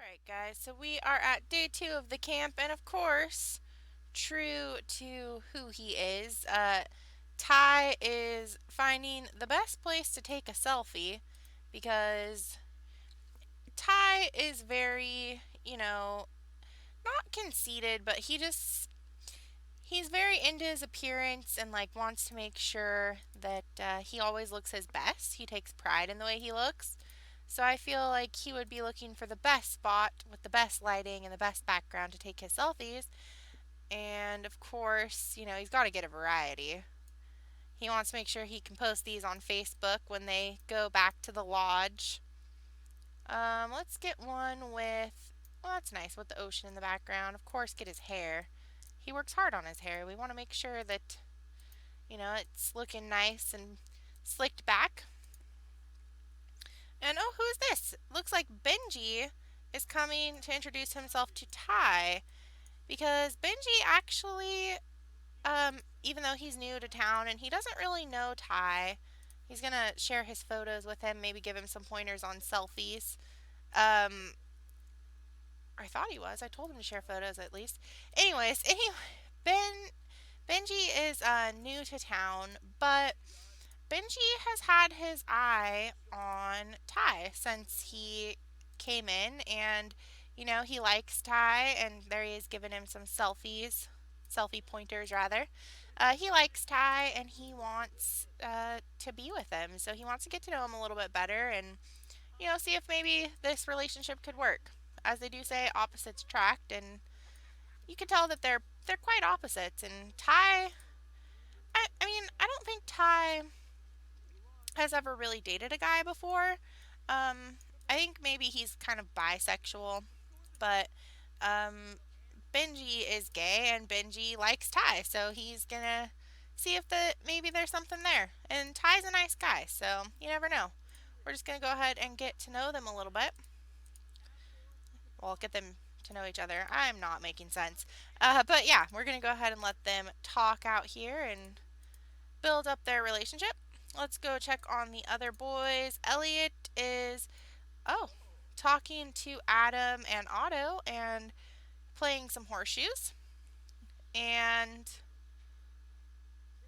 Alright, guys, so we are at day 2 of the camp, and of course, true to who he is, Ty is finding the best place to take a selfie because Ty is very, not conceited, but he's very into his appearance and like wants to make sure that he always looks his best. He takes pride in the way he looks. So I feel like he would be looking for the best spot with the best lighting and the best background to take his selfies. And of course, he's got to get a variety. He wants to make sure he can post these on Facebook when they go back to the lodge. Let's get one with, well, that's nice with the ocean in the background. Of course, get his hair. He works hard on his hair. We want to make sure that, it's looking nice and slicked back. And oh, who is this? Looks like Benji is coming to introduce himself to Ty. Because Benji actually, even though he's new to town and he doesn't really know Ty, he's going to share his photos with him, maybe give him some pointers on selfies. I thought he was. I told him to share photos at least. Anyways, Benji is new to town, but Benji has had his eye on Ty since he came in, and he likes Ty, and there he is giving him some selfie pointers rather. He likes Ty, and he wants to be with him, so he wants to get to know him a little bit better, and see if maybe this relationship could work. As they do say, opposites attract, and you can tell that they're quite opposites. And Ty, I mean, I don't think Ty has ever really dated a guy before. I think maybe he's kind of bisexual, but Benji is gay and Benji likes Ty, so he's gonna see if maybe there's something there. And Ty's a nice guy, so you never know. We're just gonna go ahead and get to know them a little bit. Well, get them to know each other. I'm not making sense. But yeah, we're gonna go ahead and let them talk out here and build up their relationship. Let's go check on the other boys. Elliot is, oh, talking to Adam and Otto and playing some horseshoes. and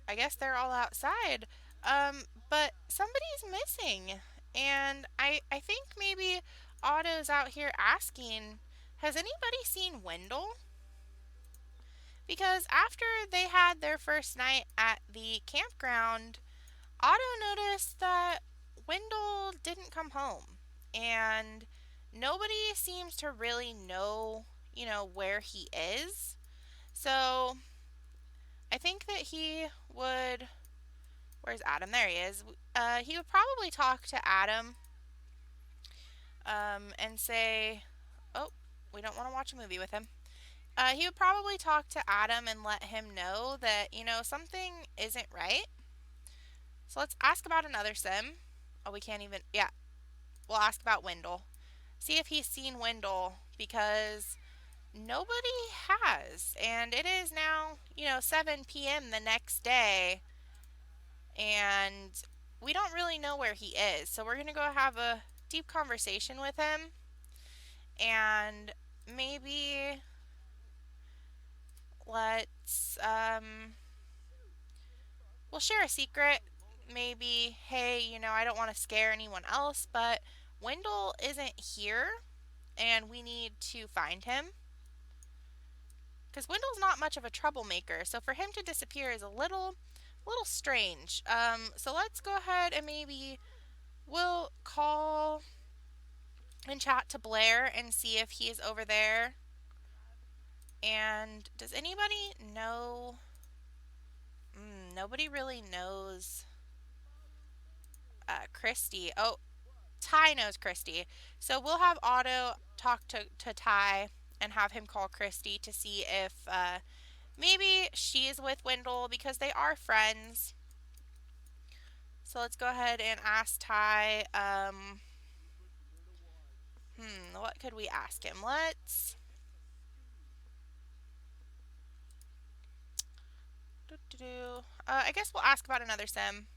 I guess they're all outside. But somebody's missing, and I think maybe Otto's out here asking, has anybody seen Wendell? Because after they had their first night at the campground, Otto noticed that Wendell didn't come home, and nobody seems to really know, where he is. So I think that he would. Where's Adam? There he is. He would probably talk to Adam and say, "Oh, we don't want to watch a movie with him." He would probably talk to Adam and let him know that something isn't right. So let's ask about another sim. Oh, we can't even. Yeah, we'll ask about Wendell. See if he's seen Wendell because nobody has, and it is now 7 p.m. the next day, and we don't really know where he is. So we're gonna go have a deep conversation with him, and maybe let's we'll share a secret. Maybe, hey, I don't want to scare anyone else, but Wendell isn't here, and we need to find him. Because Wendell's not much of a troublemaker, so for him to disappear is a little strange. So let's go ahead and maybe we'll call and chat to Blair and see if he's over there. And does anybody know? Nobody really knows Christy. Oh, Ty knows Christy. So we'll have Otto talk to Ty and have him call Christy to see if maybe she is with Wendell because they are friends. So let's go ahead and ask Ty. What could we ask him? Let's. I guess we'll ask about another sim,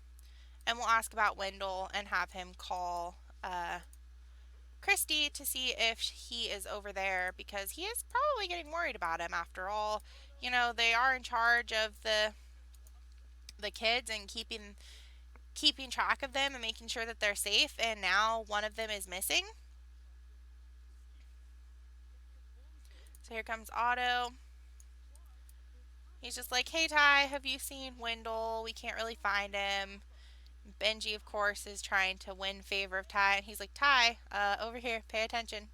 and we'll ask about Wendell and have him call Christy to see if he is over there because he is probably getting worried about him. After all, they are in charge of the kids and keeping track of them and making sure that they're safe. And now one of them is missing. So here comes Otto. He's just like, hey, Ty, have you seen Wendell? We can't really find him. Benji, of course, is trying to win favor of Ty. And he's like, Ty, over here, pay attention.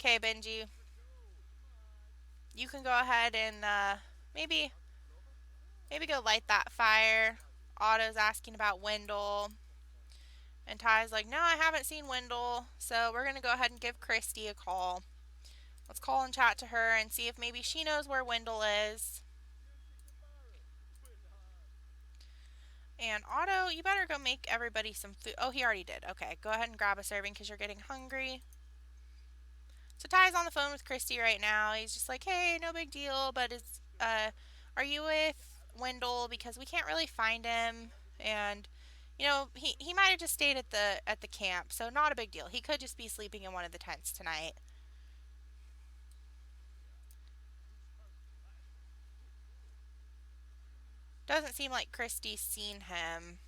Okay, Benji, you can go ahead and maybe go light that fire. Otto's asking about Wendell. And Ty's like, no, I haven't seen Wendell. So we're going to go ahead and give Christy a call. Let's call and chat to her and see if maybe she knows where Wendell is. And Otto, you better go make everybody some food. Oh, he already did. Okay, go ahead and grab a serving because you're getting hungry. So Ty's on the phone with Christy right now. He's just like, hey, no big deal, but are you with Wendell? Because we can't really find him, and he might have just stayed at the camp, so not a big deal. He could just be sleeping in one of the tents tonight. Doesn't seem like Christy's seen him.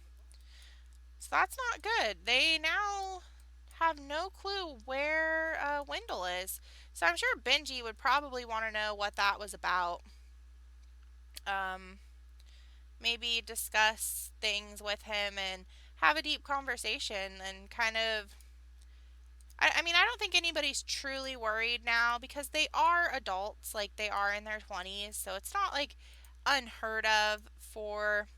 So that's not good. They now have no clue where Wendell is. So I'm sure Benji would probably want to know what that was about. Um, Maybe discuss things with him and have a deep conversation and kind of. I mean, I don't think anybody's truly worried now because they are adults, like they are in their 20s. So it's not like unheard of for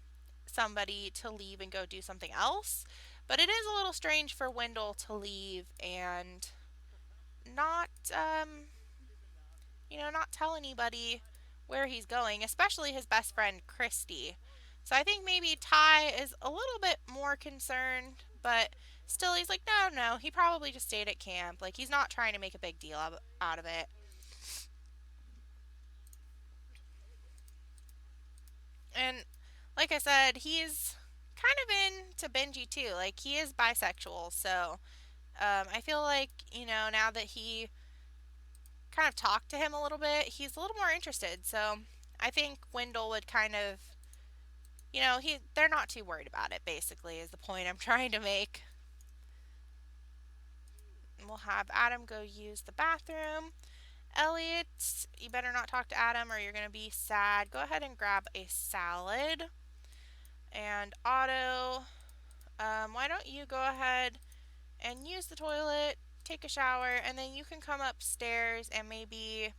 somebody to leave and go do something else. But it is a little strange for Wendell to leave and not, not tell anybody where he's going, especially his best friend, Christy. So I think maybe Ty is a little bit more concerned, but still he's like, no, no, he probably just stayed at camp. Like, he's not trying to make a big deal out of it. And like I said, he's kind of into Benji too. Like, he is bisexual, so I feel like, now that he kind of talked to him a little bit, he's a little more interested. So I think Wendell would kind of, they're not too worried about it, basically, is the point I'm trying to make. We'll have Adam go use the bathroom. Elliot, you better not talk to Adam or you're going to be sad. Go ahead and grab a salad. And Otto, why don't you go ahead and use the toilet, take a shower, and then you can come upstairs and maybe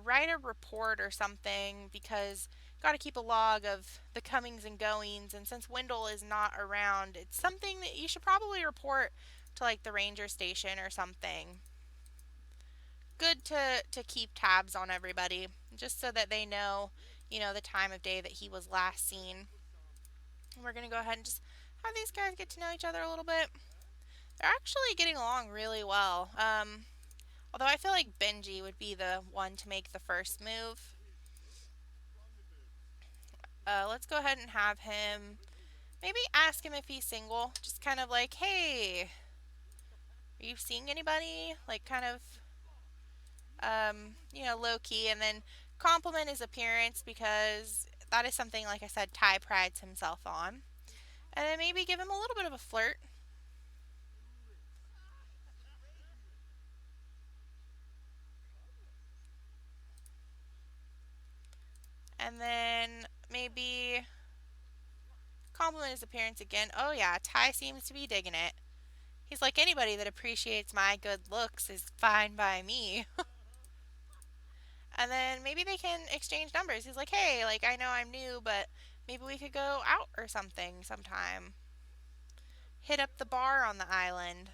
write a report or something because got to keep a log of the comings and goings. And since Wendell is not around, it's something that you should probably report to like the ranger station or something. Good to keep tabs on everybody just so that they know, the time of day that he was last seen. And we're going to go ahead and just have these guys get to know each other a little bit. They're actually getting along really well. Although I feel like Benji would be the one to make the first move. Let's go ahead and have him maybe ask him if he's single. Just kind of like, hey, are you seeing anybody? Like, kind of, low key. And then compliment his appearance because that is something, like I said, Ty prides himself on. And then maybe give him a little bit of a flirt. And then maybe compliment his appearance again. Oh, yeah, Ty seems to be digging it. He's like, anybody that appreciates my good looks is fine by me. And then maybe they can exchange numbers. He's like, hey, like, I know I'm new, but maybe we could go out or something sometime. Hit up the bar on the island.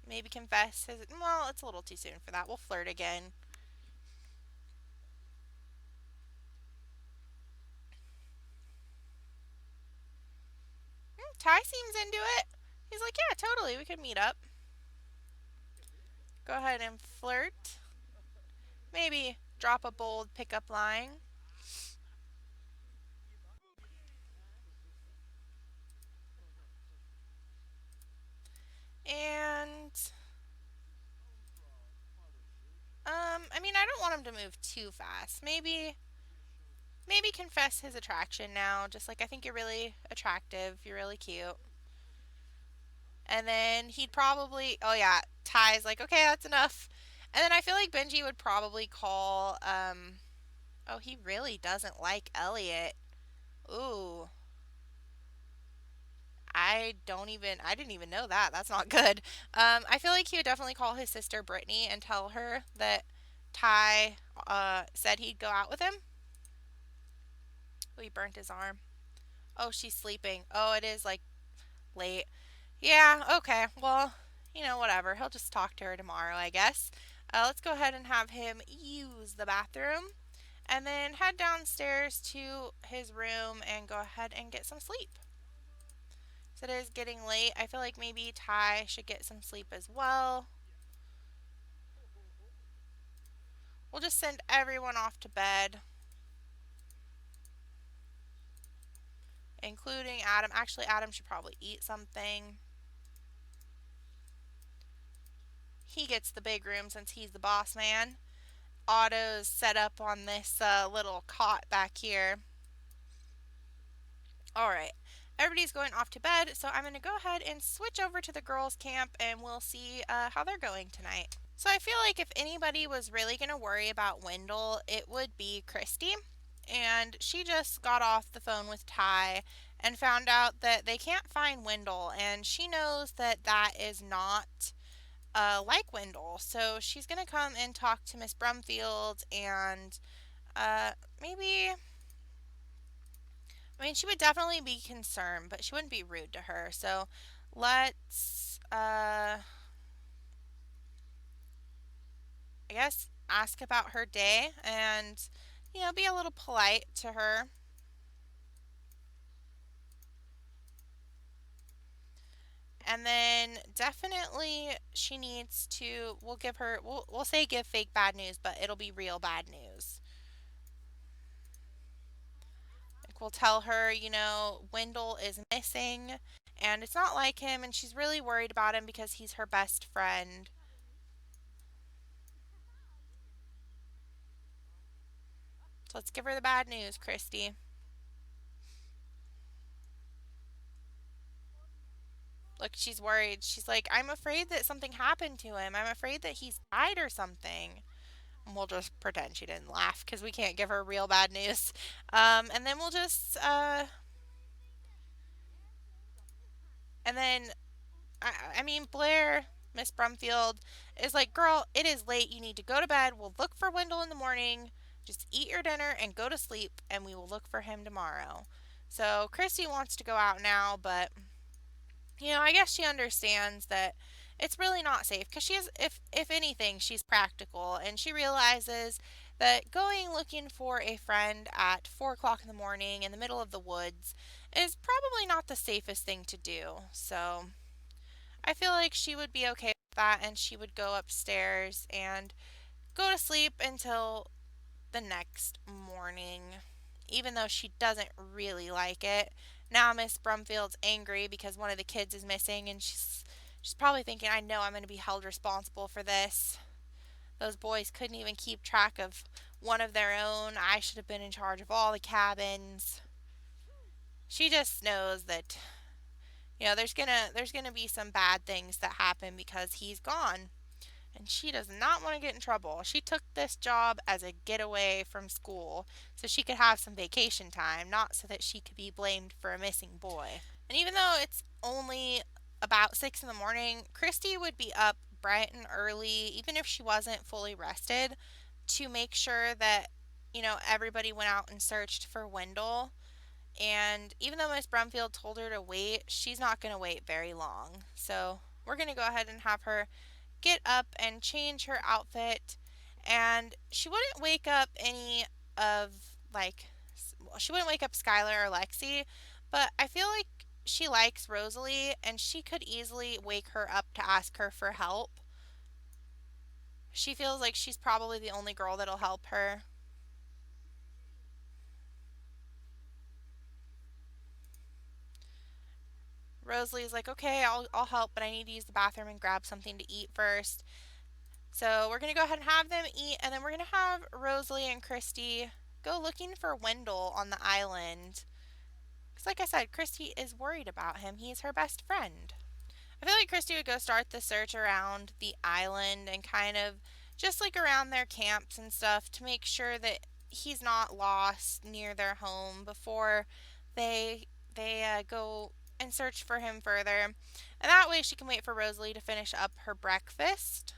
Maybe confess his. Well, it's a little too soon for that. We'll flirt again. Ty seems into it. He's like, yeah, totally. We could meet up. Go ahead and flirt. Maybe drop a bold pickup line. And I mean, I don't want him to move too fast. Maybe confess his attraction now. Just like, I think you're really attractive. You're really cute. And then he'd probably, oh yeah, Ty's like, okay, that's enough. And then I feel like Benji would probably call, oh, he really doesn't like Elliot. Ooh, I didn't even know that. That's not good. I feel like he would definitely call his sister Brittany and tell her that Ty, said he'd go out with him. Oh, he burnt his arm. Oh, she's sleeping. Oh, it is like late. Yeah, okay. Well, whatever. He'll just talk to her tomorrow, I guess. Let's go ahead and have him use the bathroom and then head downstairs to his room and go ahead and get some sleep. So it is getting late. I feel like maybe Ty should get some sleep as well. We'll just send everyone off to bed, including Adam. Actually, Adam should probably eat something. He gets the big room since he's the boss man. Otto's set up on this little cot back here. All right. Everybody's going off to bed, so I'm going to go ahead and switch over to the girls' camp and we'll see how they're going tonight. So I feel like if anybody was really going to worry about Wendell, it would be Christy. And she just got off the phone with Ty and found out that they can't find Wendell, and she knows that that is not like Wendell. So she's going to come and talk to Miss Brumfield and maybe. I mean, she would definitely be concerned, but she wouldn't be rude to her. So let's, I guess, ask about her day and, be a little polite to her. And then definitely she needs to, we'll give her, we'll say give fake bad news, but it'll be real bad news. Like, will tell her, Wendell is missing and it's not like him and she's really worried about him because he's her best friend. So let's give her the bad news, Christy. Look, she's worried. She's like, I'm afraid that something happened to him. I'm afraid that he's died or something. And we'll just pretend she didn't laugh because we can't give her real bad news. And then we'll just, and then, I mean, Blair, Miss Brumfield, is like, girl, it is late. You need to go to bed. We'll look for Wendell in the morning. Just eat your dinner and go to sleep, and we will look for him tomorrow. So Christy wants to go out now, but I guess she understands that it's really not safe because she is, if anything, she's practical and she realizes that going looking for a friend at 4 o'clock in the morning in the middle of the woods is probably not the safest thing to do. So I feel like she would be okay with that and she would go upstairs and go to sleep until the next morning, even though she doesn't really like it. Now Miss Brumfield's angry because one of the kids is missing and she's probably thinking, I know I'm going to be held responsible for this. Those boys couldn't even keep track of one of their own. I should have been in charge of all the cabins. She just knows that there's gonna be some bad things that happen because he's gone. And she does not want to get in trouble. She took this job as a getaway from school so she could have some vacation time, not so that she could be blamed for a missing boy. And even though it's only about 6 in the morning, Christy would be up bright and early, even if she wasn't fully rested, to make sure that, everybody went out and searched for Wendell. And even though Miss Brumfield told her to wait, she's not going to wait very long. So we're going to go ahead and have her get up and change her outfit. And she wouldn't wake up any of, like, she wouldn't wake up Skylar or Lexi, but I feel like she likes Rosalie and she could easily wake her up to ask her for help. She feels like she's probably the only girl that'll help her. Rosalie's like, okay, I'll help, but I need to use the bathroom and grab something to eat first. So we're going to go ahead and have them eat, and then we're going to have Rosalie and Christy go looking for Wendell on the island. Because, like I said, Christy is worried about him. He's her best friend. I feel like Christy would go start the search around the island and kind of just like around their camps and stuff to make sure that he's not lost near their home before they go and search for him further. And that way she can wait for Rosalie to finish up her breakfast.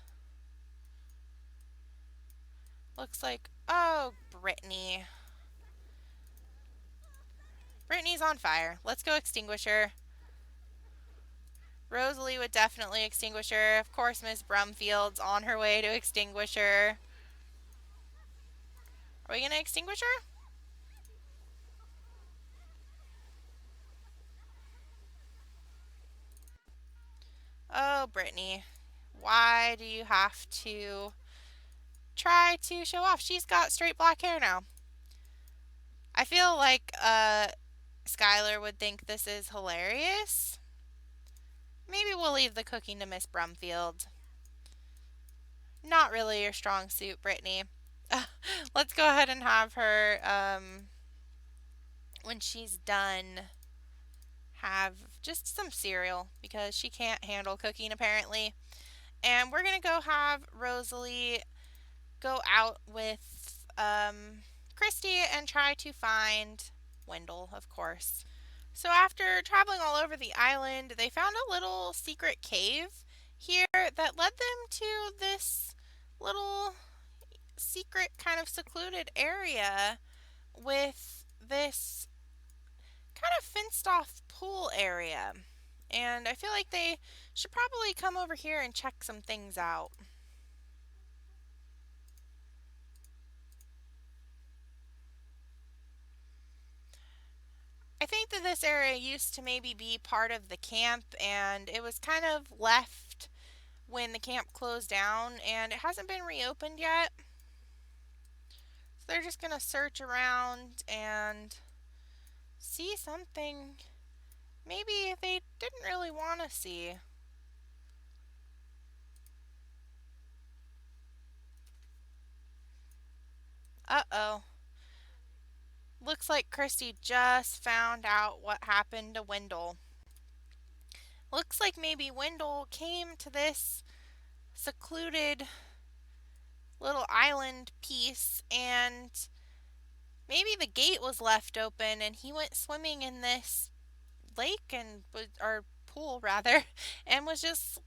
Looks like, oh, Brittany. Brittany's on fire. Let's go extinguish her. Rosalie would definitely extinguish her. Of course, Miss Brumfield's on her way to extinguish her. Are we going to extinguish her? Oh, Brittany. Why do you have to try to show off? She's got straight black hair now. I feel like Skylar would think this is hilarious. Maybe we'll leave the cooking to Miss Brumfield. Not really your strong suit, Brittany. Let's go ahead and have her, when she's done, have just some cereal because she can't handle cooking apparently. And we're going to go have Rosalie go out with Christy and try to find Wendell, of course. So after traveling all over the island, they found a little secret cave here that led them to this little secret kind of secluded area with this kind of fenced off pool area. And I feel like they should probably come over here and check some things out. I think that this area used to maybe be part of the camp and it was kind of left when the camp closed down and it hasn't been reopened yet. So they're just going to search around and see something maybe they didn't really want to see. Uh-oh. Looks like Christy just found out what happened to Wendell. Looks like maybe Wendell came to this secluded little island piece and maybe the gate was left open and he went swimming in this lake and or pool rather and was just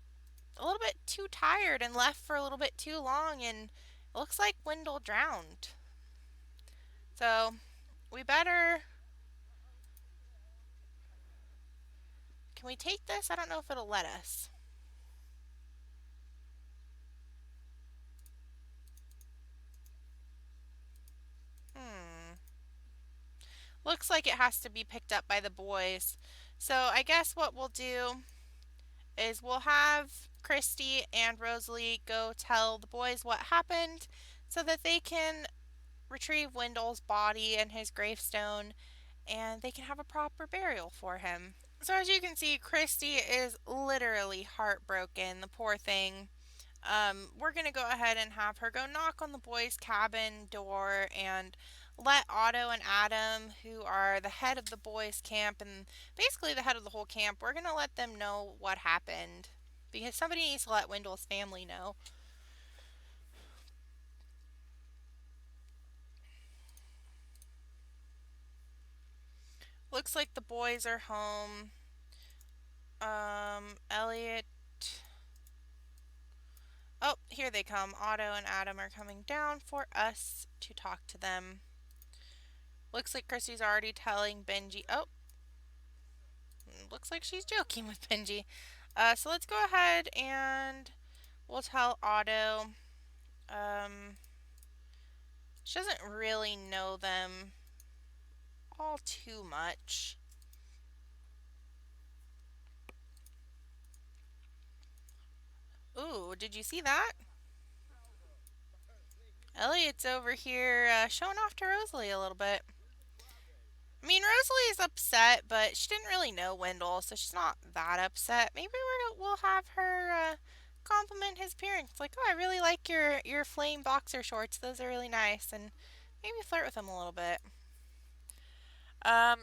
a little bit too tired and left for a little bit too long and it looks like Wendell drowned. So we better. Can we take this? I don't know if it'll let us. Hmm. Looks like it has to be picked up by the boys. So I guess what we'll do is we'll have Christy and Rosalie go tell the boys what happened so that they can retrieve Wendell's body and his gravestone and they can have a proper burial for him. So as you can see, Christy is literally heartbroken, the poor thing. We're going to go ahead and have her go knock on the boys' cabin door and let Otto and Adam, who are the head of the boys' camp and basically the head of the whole camp, we're going to let them know what happened. Because somebody needs to let Wendell's family know. Looks like the boys are home. Elliot. Oh, here they come. Otto and Adam are coming down for us to talk to them. Looks like Chrissy's already telling Benji. Oh, looks like she's joking with Benji. So let's go ahead and we'll tell Otto. Um, she doesn't really know them all too much. Ooh, did you see that? Elliot's over here showing off to Rosalie a little bit. I mean, Rosalie is upset, but she didn't really know Wendell, so she's not that upset. Maybe we'll have her compliment his appearance. Like, oh, I really like your flame boxer shorts. Those are really nice, and maybe flirt with him a little bit.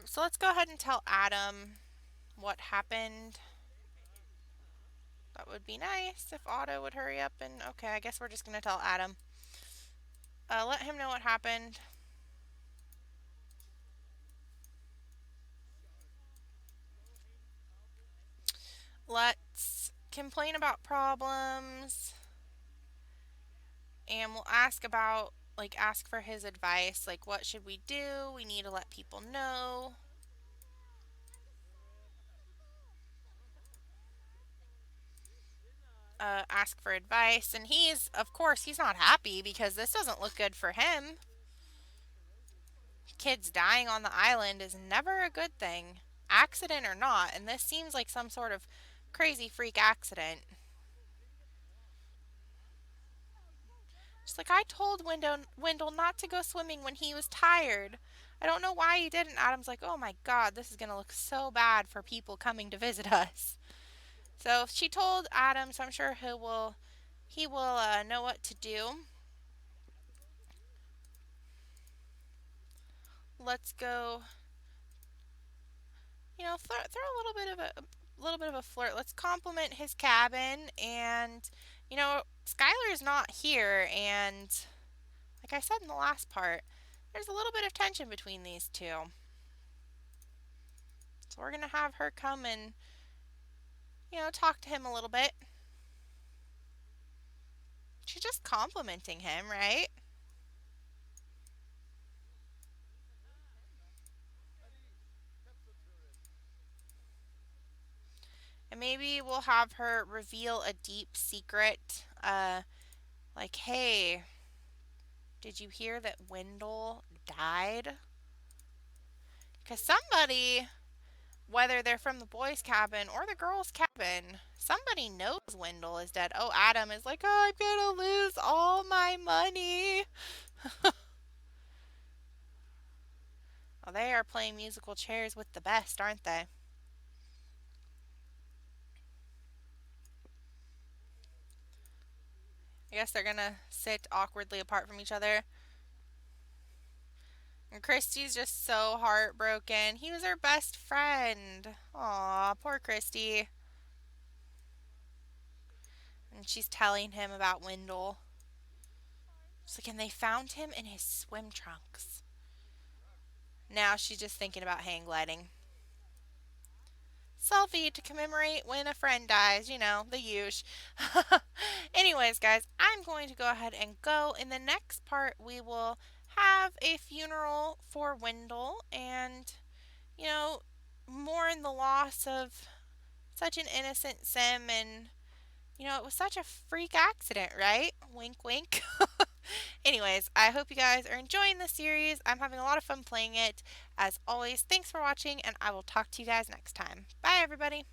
So let's go ahead and tell Adam what happened. That would be nice if Otto would hurry up and okay, I guess we're just gonna tell Adam. Let him know what happened. Let's complain about problems and we'll ask for his advice. Like, what should we do? We need to let people know. Ask for advice. And of course, he's not happy because this doesn't look good for him. Kids dying on the island is never a good thing, accident or not. And this seems like some sort of crazy freak accident. She's like, I told Wendell not to go swimming when he was tired. I don't know why he didn't. Adam's like, oh my god, this is going to look so bad for people coming to visit us. So she told Adam, so I'm sure he will know what to do. Let's go. Throw a little bit of a flirt. Let's compliment his cabin, and Skylar is not here, and like I said in the last part, there's a little bit of tension between these two. So we're gonna have her come and talk to him a little bit. She's just complimenting him, right? And maybe we'll have her reveal a deep secret. Like, hey, did you hear that Wendell died? Because somebody, whether they're from the boys' cabin or the girls' cabin, somebody knows Wendell is dead. Oh, Adam is like, oh, I'm going to lose all my money. Oh, they are playing musical chairs with the best, aren't they? I guess they're gonna sit awkwardly apart from each other. And Christy's just so heartbroken. He was her best friend. Aw, poor Christy. And she's telling him about Wendell. She's like, and they found him in his swim trunks. Now she's just thinking about hang gliding. Selfie to commemorate when a friend dies, the huge. Anyways, guys, I'm going to go ahead and go. In the next part, we will have a funeral for Wendell and, you know, mourn the loss of such an innocent Sim. And, it was such a freak accident, right? Wink, wink. Anyways, I hope you guys are enjoying the series. I'm having a lot of fun playing it. As always, thanks for watching, and I will talk to you guys next time. Bye, everybody.